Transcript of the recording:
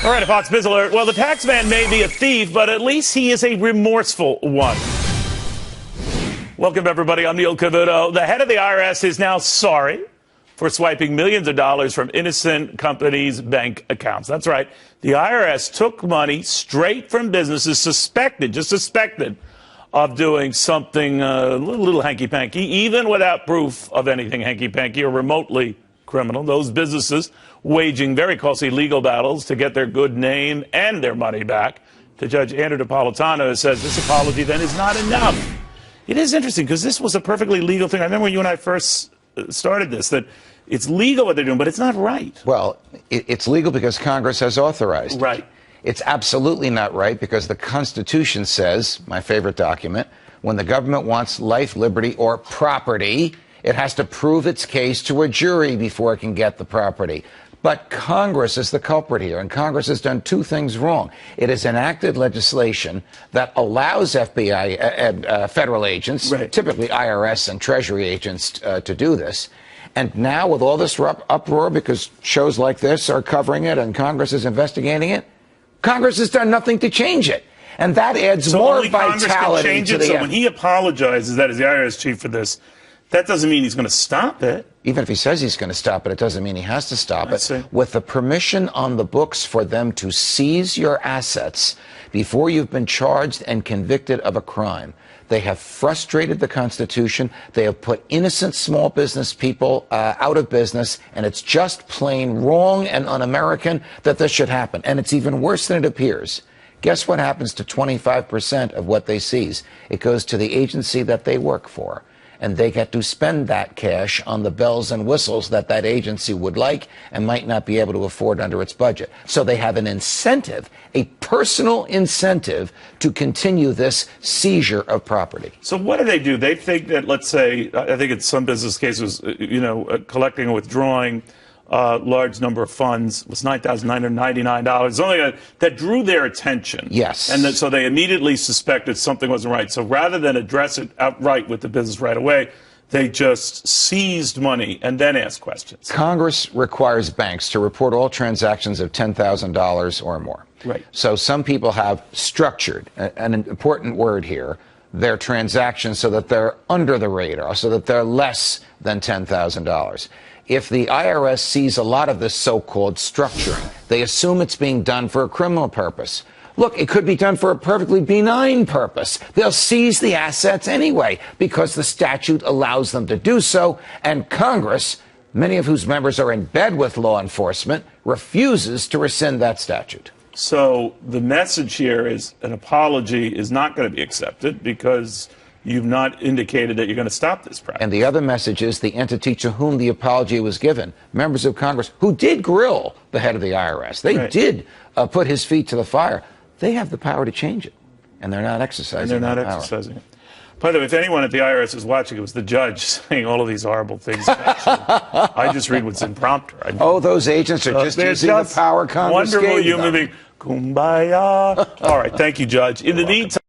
All right, a Fox Biz Alert. Well, the tax man may be a thief, but at least he is a remorseful one. Welcome, everybody. I'm Neil Cavuto. The head of the IRS is now sorry for swiping millions of dollars from innocent companies' bank accounts. That's right. The IRS took money straight from businesses suspected of doing something a little hanky-panky, even without proof of anything hanky-panky or remotely criminal. Those businesses waging very costly legal battles to get their good name and their money back. To Judge Andrew Napolitano says this apology then is not enough. It is interesting because this was a perfectly legal thing. I remember when you and I first started this, that it's legal what they're doing, but it's not right. Well, it's legal because Congress has authorized it. Right. It's absolutely not right because the Constitution says, my favorite document, when the government wants life, liberty, or property, it has to prove its case to a jury before it can get the property. But Congress is the culprit here, and Congress has done two things wrong. It has enacted legislation that allows FBI, federal agents, right, typically IRS and Treasury agents, to do this. And now with all this uproar because shows like this are covering it and Congress is investigating it, Congress has done nothing to change it. And that adds more vitality can change to it. the So when he apologizes, that is the IRS chief for this, that doesn't mean he's going to stop it. Even if he says he's going to stop it, it doesn't mean he has to stop it. See. With the permission on the books for them to seize your assets before you've been charged and convicted of a crime, they have frustrated the Constitution. They have put innocent small business people out of business, and it's just plain wrong and un-American that this should happen. And it's even worse than it appears. Guess what happens to 25% of what they seize? It goes to the agency that they work for. And they get to spend that cash on the bells and whistles that that agency would like and might not be able to afford under its budget. So they have an incentive, a personal incentive, to continue this seizure of property. So what do? They think that, let's say, I think in some business cases, collecting and withdrawing large number of funds was $9,999. Something that drew their attention. Yes. And so they immediately suspected something wasn't right. So rather than address it outright with the business right away, they just seized money and then asked questions. Congress requires banks to report all transactions of $10,000 or more. Right. So some people have structured, an important word here, their transactions so that they're under the radar, so that they're less than $10,000. If the IRS sees a lot of this so-called structuring, they assume it's being done for a criminal purpose. Look, it could be done for a perfectly benign purpose. They'll seize the assets anyway because the statute allows them to do so, and Congress, many of whose members are in bed with law enforcement, refuses to rescind that statute. So the message here is an apology is not going to be accepted because you've not indicated that you're going to stop this practice. And the other message is the entity to whom the apology was given, members of Congress who did grill the head of the IRS. They right. did put his feet to the fire. They have the power to change it, and they're not exercising it. By the way, if anyone at the IRS is watching, it was the judge saying all of these horrible things. I just read what's in prompter. Oh, those agents are just using the power Congress gave them. Wonderful human being. Kumbaya. All right, thank you, Judge. In the meantime.